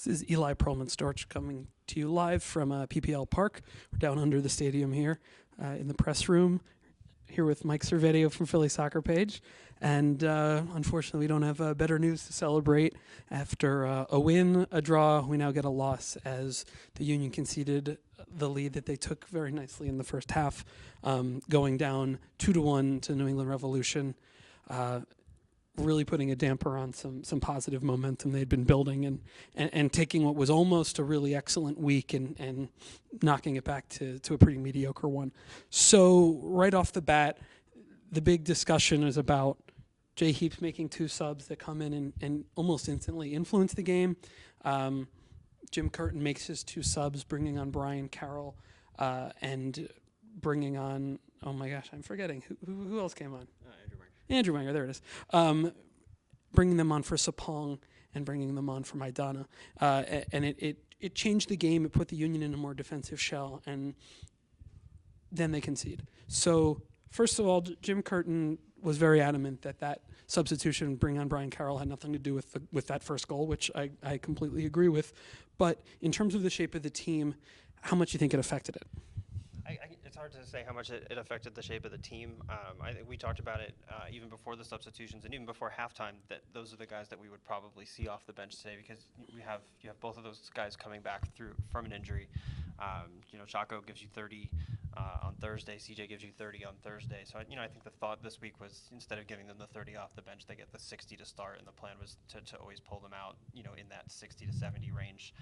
This is Eli Perlman-Storch coming to you live from PPL Park. We're down under the stadium here in the press room, here with Mike Servedio from Philly Soccer Page. And unfortunately, we don't have better news to celebrate. After a win, a draw, we now get a loss as the Union conceded the lead that they took very nicely in the first half, going down 2-1 to New England Revolution. Really putting a damper on some positive momentum they'd been building and taking what was almost a really excellent week and knocking it back to a pretty mediocre one. So right off the bat, the big discussion is about Jay Heaps making 2 subs that come in and almost instantly influence the game. Jim Curtin makes his 2 subs, bringing on Brian Carroll and bringing on, oh my gosh, I'm forgetting. Who else came on? Andrew Wenger, there it is. Bringing them on for Sapong and bringing them on for Maidana. And it changed the game. It put the Union in a more defensive shell, and then they concede. So, first of all, Jim Curtin was very adamant that substitution, bring on Brian Carroll, had nothing to do with that first goal, which I completely agree with. But in terms of the shape of the team, how much do you think it affected it? It's hard to say how much it affected the shape of the team. I think we talked about it even before the substitutions and even before halftime, that those are the guys that we would probably see off the bench today, because you have both of those guys coming back from an injury. Chaco gives you 30 on Thursday. CJ gives you 30 on Thursday. So I think the thought this week was, instead of giving them the 30 off the bench, they get the 60 to start, and the plan was to always pull them out, in that 60 to 70 range.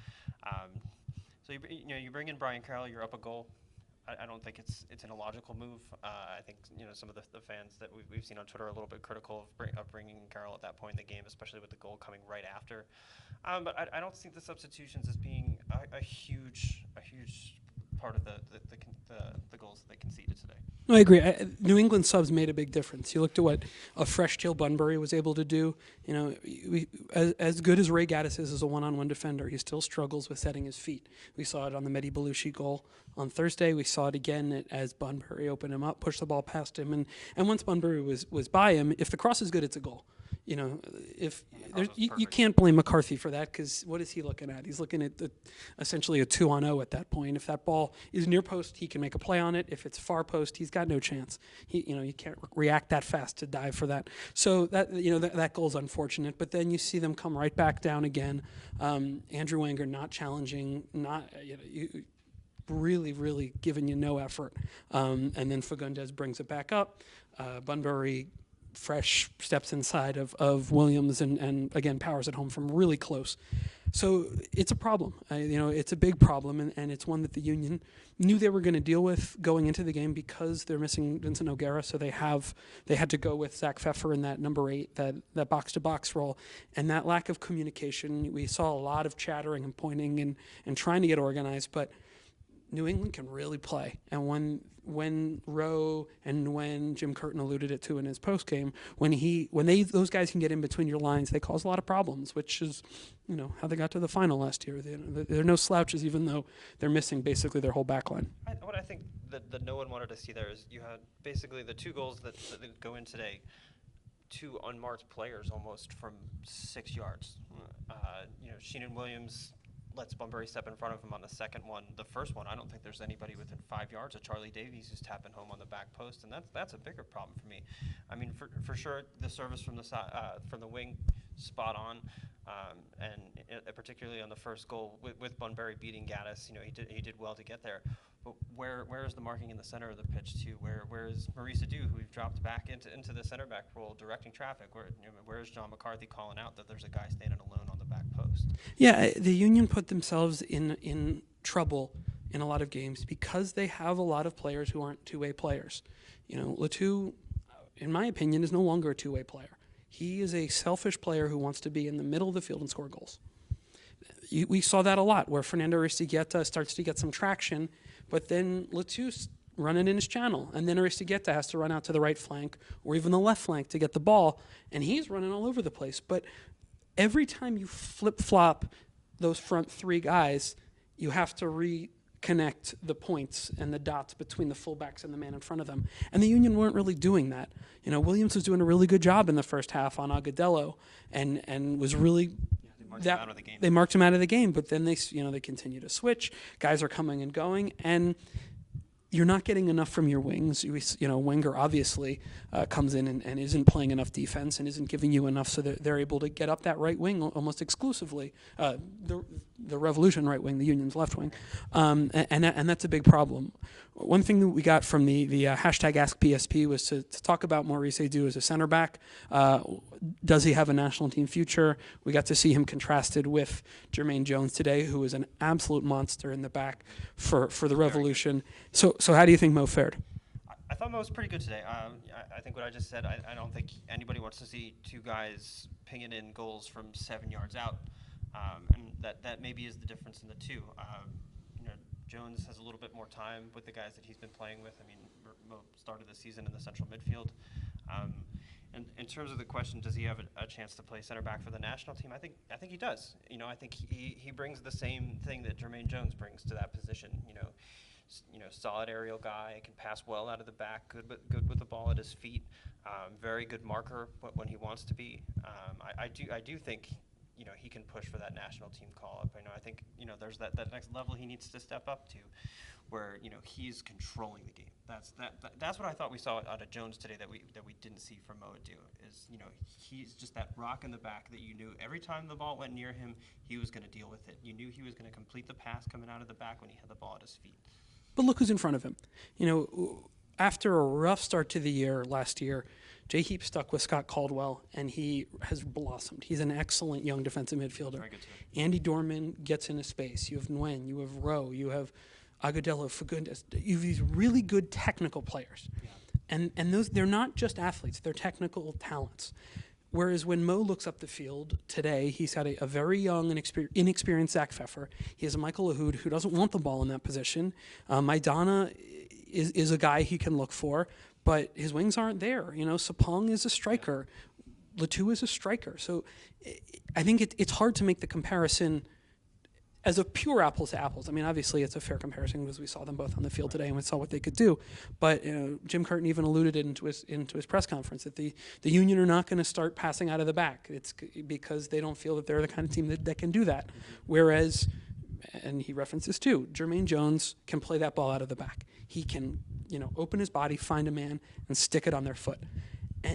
So you bring in Brian Carroll, you're up a goal. I don't think it's an illogical move. I think some of the fans that we've seen on Twitter are a little bit critical of bringing Carroll at that point in the game, especially with the goal coming right after. But I don't see the substitutions as being a huge part of the goals that they conceded today. No, I agree. New England subs made a big difference. You looked at what a fresh Teal Bunbury was able to do. As good as Ray Gaddis is as a one-on-one defender, he still struggles with setting his feet. We saw it on the Mehdi Belushi goal on Thursday. We saw it again as Bunbury opened him up, pushed the ball past him, and once Bunbury was by him, if the cross is good, it's a goal. You can't blame McCarthy for that, because what is he looking at? He's looking at essentially a 2-on-0 at that point. If that ball is near post, he can make a play on it. If it's far post, he's got no chance. You can't react that fast to dive for that. So that goal's unfortunate. But then you see them come right back down again. Andrew Wenger not challenging, really giving you no effort. And then Fagundes brings it back up. Bunbury fresh steps inside of Williams and again powers it home from really close. So it's a problem. It's a big problem, and it's one that the Union knew they were going to deal with going into the game, because they're missing Vincent O'Gara. So they had to go with Zach Pfeffer in that number 8, that box-to-box role. And that lack of communication, we saw a lot of chattering and pointing and trying to get organized, but New England can really play. And when Rowe and when Jim Curtin alluded it to in his postgame, when those guys can get in between your lines, they cause a lot of problems, which is how they got to the final last year. They're no slouches, even though they're missing basically their whole back line. What I think that no one wanted to see there is you had basically the 2 goals that go in today, 2 unmarked players almost from 6 yards. Sheenan Williams lets Bunbury step in front of him on the second one. The first one, I don't think there's anybody within 5 yards of Charlie Davies who's tapping home on the back post, and that's a bigger problem for me. I mean, for sure, the service from the wing, spot on, and particularly on the first goal with Bunbury beating Gaddis, he did well to get there. But where is the marking in the center of the pitch too? Where is Maurice Adu, who we've dropped back into the center back role, directing traffic? Where is John McCarthy calling out that there's a guy standing alone on the back post? Yeah, the Union put themselves in trouble in a lot of games because they have a lot of players who aren't two-way players. Letou, in my opinion, is no longer a two-way player. He is a selfish player who wants to be in the middle of the field and score goals. We saw that a lot, where Fernando Aristeguieta starts to get some traction, but then Letou's running in his channel, and then Aristeguieta has to run out to the right flank or even the left flank to get the ball, and he's running all over the place. But every time you flip-flop those front 3 guys, you have to reconnect the points and the dots between the fullbacks and the man in front of them. And the Union weren't really doing that. Williams was doing a really good job in the first half on Agudelo and was really Marked him out of the game. They marked him out of the game, but then they continue to switch. Guys are coming and going, and you're not getting enough from your wings. Wenger obviously comes in and isn't playing enough defense and isn't giving you enough so that they're able to get up that right wing almost exclusively. The Revolution right wing, the Union's left wing, and that's a big problem. One thing that we got from the hashtag AskPSP was to talk about Maurice Edu as a center back. Does he have a national team future? We got to see him contrasted with Jermaine Jones today, who is an absolute monster in the back for the Revolution. So how do you think Mo fared? I thought Mo was pretty good today. I think what I just said, I don't think anybody wants to see two guys pinging in goals from 7 yards out. And that maybe is the difference in the two. Jones has a little bit more time with the guys that he's been playing with. I mean, Mo started the season in the central midfield. And in terms of the question, does he have a chance to play center back for the national team? I think he does. I think he brings the same thing that Jermaine Jones brings to that position. Solid aerial guy, can pass well out of the back, good with the ball at his feet, very good marker when he wants to be. I do think he can push for that national team call up. I think there's that next level he needs to step up to, where he's controlling the game. That's what I thought we saw out of Jones today that we didn't see from Mo Edu. Is he's just that rock in the back that you knew every time the ball went near him, he was going to deal with it. You knew he was going to complete the pass coming out of the back when he had the ball at his feet. But look who's in front of him. After a rough start to the year last year, Jay Heap stuck with Scott Caldwell, and he has blossomed. He's an excellent young defensive midfielder. Very good Andy Dorman gets into space. You have Nguyen, you have Rowe, you have Agudelo, Fagundes. You have these really good technical players. Yeah. And those, they're not just athletes, they're technical talents. Whereas when Mo looks up the field today, he's had a very young and inexperienced Zach Pfeffer. He has a Michael Lahoud who doesn't want the ball in that position. Maidana is a guy he can look for, but his wings aren't there. Sapong is a striker. Latu is a striker. So I think it's hard to make the comparison as a pure apples to apples. I mean, obviously it's a fair comparison because we saw them both on the field today and we saw what they could do. But Jim Curtin even alluded into his press conference that the Union are not going to start passing out of the back. It's because they don't feel that they're the kind of team that can do that. Whereas, and he references too, Jermaine Jones can play that ball out of the back. He can, open his body, find a man, and stick it on their foot.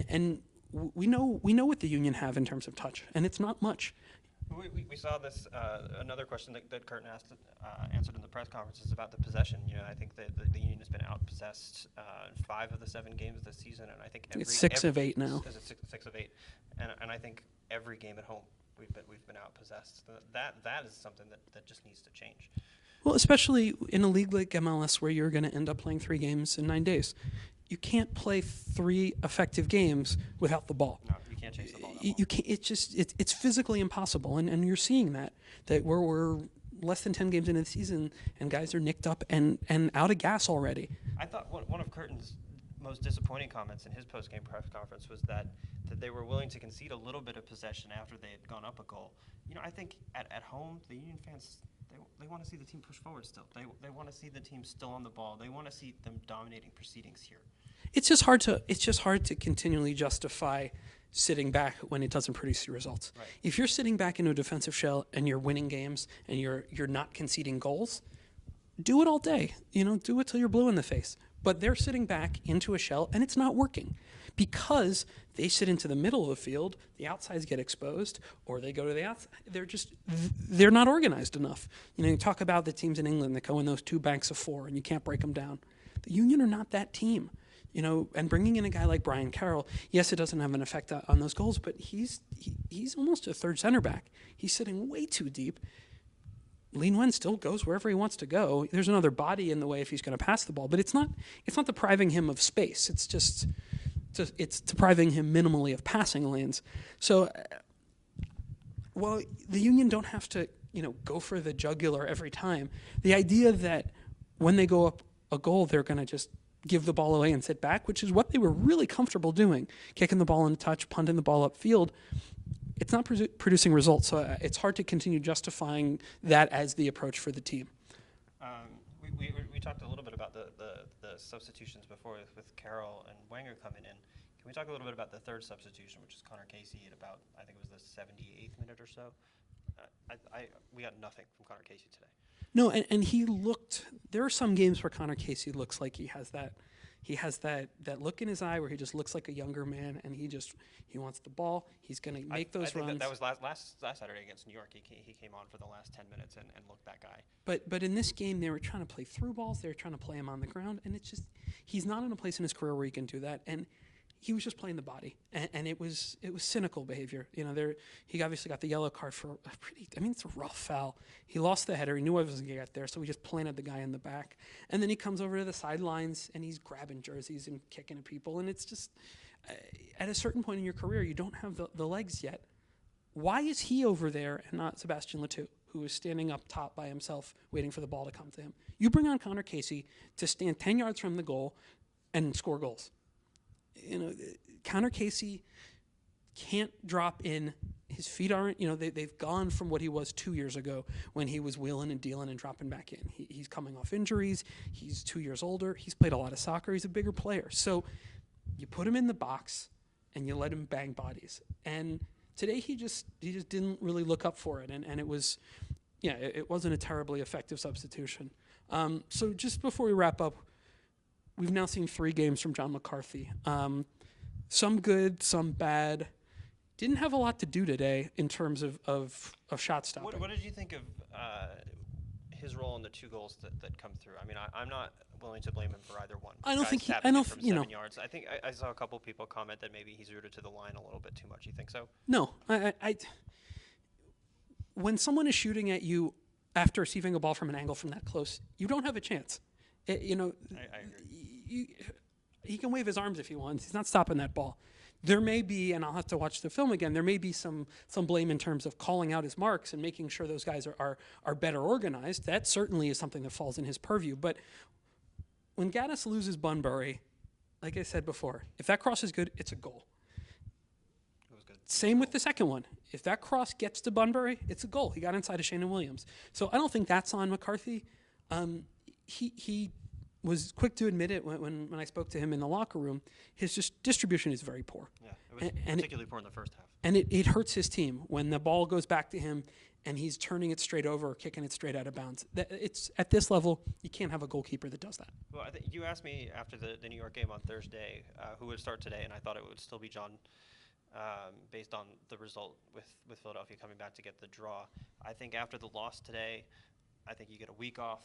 And we know what the Union have in terms of touch, and it's not much. We saw this. Another question that Curtin answered in the press conference is about the possession. I think that the Union has been outpossessed in 5 of the 7 games this season, and I think it's 6 of 8 now. Is it 6 of 8? And I think every game at home we've been outpossessed. That is something that just needs to change. Well, especially in a league like MLS where you're going to end up playing 3 games in 9 days. You can't play 3 effective games without the ball. No, you can't chase the ball. You can't. It's physically impossible, and you're seeing that we're less than 10 games into the season, and guys are nicked up and out of gas already. I thought one of Curtin's most disappointing comments in his post-game press conference was that they were willing to concede a little bit of possession after they had gone up a goal. I think at home, the Union fans, they want to see the team push forward still. They want to see the team still on the ball. They want to see them dominating proceedings here. It's just hard to continually justify sitting back when it doesn't produce your results. Right. If you're sitting back in a defensive shell and you're winning games and you're not conceding goals, do it all day. Do it till you're blue in the face. But they're sitting back into a shell and it's not working because they sit into the middle of the field, the outsides get exposed, or they go to the outside. They're not organized enough. You talk about the teams in England that go in those 2 banks of 4 and you can't break them down. The Union are not that team. And bringing in a guy like Brian Carroll, yes, it doesn't have an effect on those goals, but he's almost a third center back. He's sitting way too deep. Lee Nguyen still goes wherever he wants to go. There's another body in the way if he's going to pass the ball, but it's not depriving him of space. It's depriving him minimally of passing lanes. So, while the Union don't have to go for the jugular every time, the idea that when they go up a goal, they're going to just give the ball away and sit back, which is what they were really comfortable doing, kicking the ball in touch, punting the ball upfield, it's not producing results. So it's hard to continue justifying that as the approach for the team. We talked a little bit about the substitutions before with Carroll and Wenger coming in. Can we talk a little bit about the third substitution, which is Connor Casey at about, I think it was the 78th minute or so? we got nothing from Connor Casey today. No, and he looked. There are some games where Connor Casey looks like he has that look in his eye where he just looks like a younger man, and he wants the ball. He's going to make those I think runs. That was last Saturday against New York. He came on for the last 10 minutes and looked that guy. But in this game, they were trying to play through balls. They were trying to play him on the ground, and it's just he's not in a place in his career where he can do that. And he was just playing the body, and it was cynical behavior. You know, he obviously got the yellow card for a pretty. I mean, it's a rough foul. He lost the header. He knew I wasn't going to get there, so he just planted the guy in the back. And then he comes over to the sidelines and he's grabbing jerseys and kicking at people. And it's just at a certain point in your career, you don't have the legs yet. Why is he over there and not Sebastian Letou, who is standing up top by himself, waiting for the ball to come to him? You bring on Connor Casey to stand 10 yards from the goal and score goals. You know, Connor Casey can't drop in. His feet aren't, you know, they've gone from what he was 2 years ago when he was wheeling and dealing and dropping back in. He's coming off injuries. He's 2 years older. He's played a lot of soccer. He's a bigger player. So you put him in the box and you let him bang bodies. And today he just didn't really look up for it. And it was, it wasn't a terribly effective substitution. So just before we wrap up, we've now seen 3 games from John McCarthy. Some good, some bad. Didn't have a lot to do today in terms of shot stopping. What did you think of his role in the 2 goals that come through? I mean, I'm not willing to blame him for either one. I don't think he, tapping I it don't, from you know. 7 yards. I think I saw a couple people comment that maybe he's rooted to the line a little bit too much. You think so? No, when someone is shooting at you after receiving a ball from an angle from that close, you don't have a chance. I agree. He can wave his arms if he wants. He's not stopping that ball. There may be, and I'll have to watch the film again, there may be some blame in terms of calling out his marks and making sure those guys are better organized. That certainly is something that falls in his purview. But when Gaddis loses Bunbury, like I said before, if that cross is good, it's a goal. It was good. Same with the second one. If that cross gets to Bunbury, it's a goal. He got inside of Shannon Williams. So I don't think that's on McCarthy. He was quick to admit it when I spoke to him in the locker room. His just distribution is very poor. Yeah, it was particularly poor in the first half. And it hurts his team when the ball goes back to him and he's turning it straight over or kicking it straight out of bounds. It's at this level, you can't have a goalkeeper that does that. Well, I think you asked me after the New York game on Thursday who would start today, and I thought it would still be John based on the result with Philadelphia coming back to get the draw. I think after the loss today, I think you get a week off.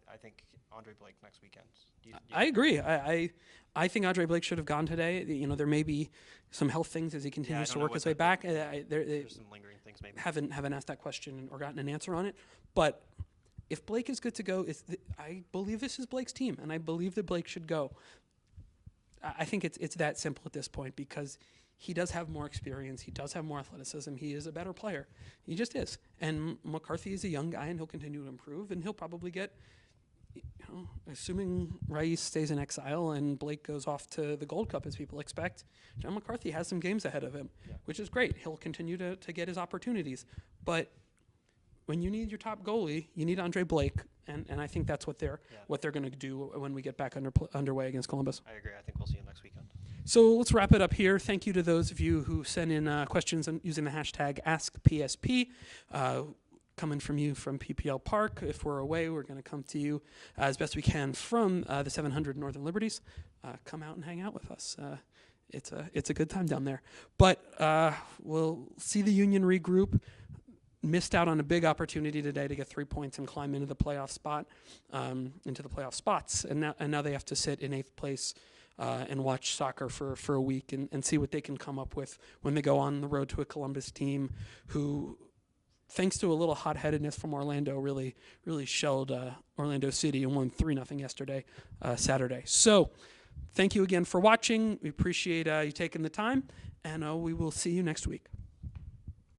I think Andre Blake next weekend. I agree. I think Andre Blake should have gone today. You know, there may be some health things as he continues to work his way back. There's some lingering things maybe. Haven't asked that question or gotten an answer on it. But if Blake is good to go, I believe this is Blake's team, and I believe that Blake should go. I think it's that simple at this point because he does have more experience. He does have more athleticism. He is a better player. He just is. And McCarthy is a young guy, and he'll continue to improve, and he'll probably get, assuming Rice stays in exile and Blake goes off to the Gold Cup, as people expect, John McCarthy has some games ahead of him, which is great. He'll continue to get his opportunities. But when you need your top goalie, you need Andre Blake, and I think that's what they're going to do when we get back underway against Columbus. I agree. I think we'll see you next weekend. So let's wrap it up here. Thank you to those of you who sent in questions using the hashtag AskPSP. Coming from you from PPL Park. If we're away, we're going to come to you as best we can from the 700 Northern Liberties. Come out and hang out with us. It's a good time down there. But we'll see the Union regroup. Missed out on a big opportunity today to get 3 points and climb into the playoff spot, into the playoff spots. And now they have to sit in 8th place and watch soccer for a week and see what they can come up with when they go on the road to a Columbus team who, thanks to a little hot-headedness from Orlando, really shelled Orlando City and won 3-0 yesterday, Saturday. So thank you again for watching. We appreciate you taking the time, and we will see you next week.